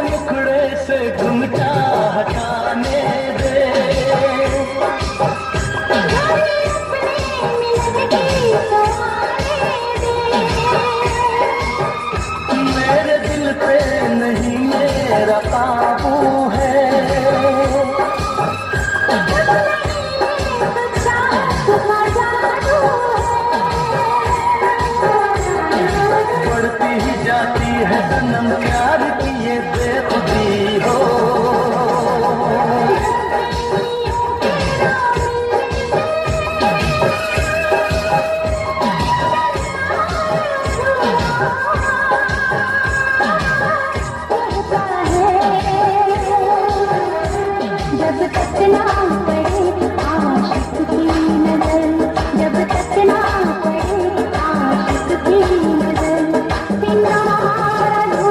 मुखड़े से घुंघटा हटाने दे। मेरे दिल पे नहीं मेरा काबू है। बढ़ती ही जाती है सनम प्यार की ये बेखुदी हो। जब तक ना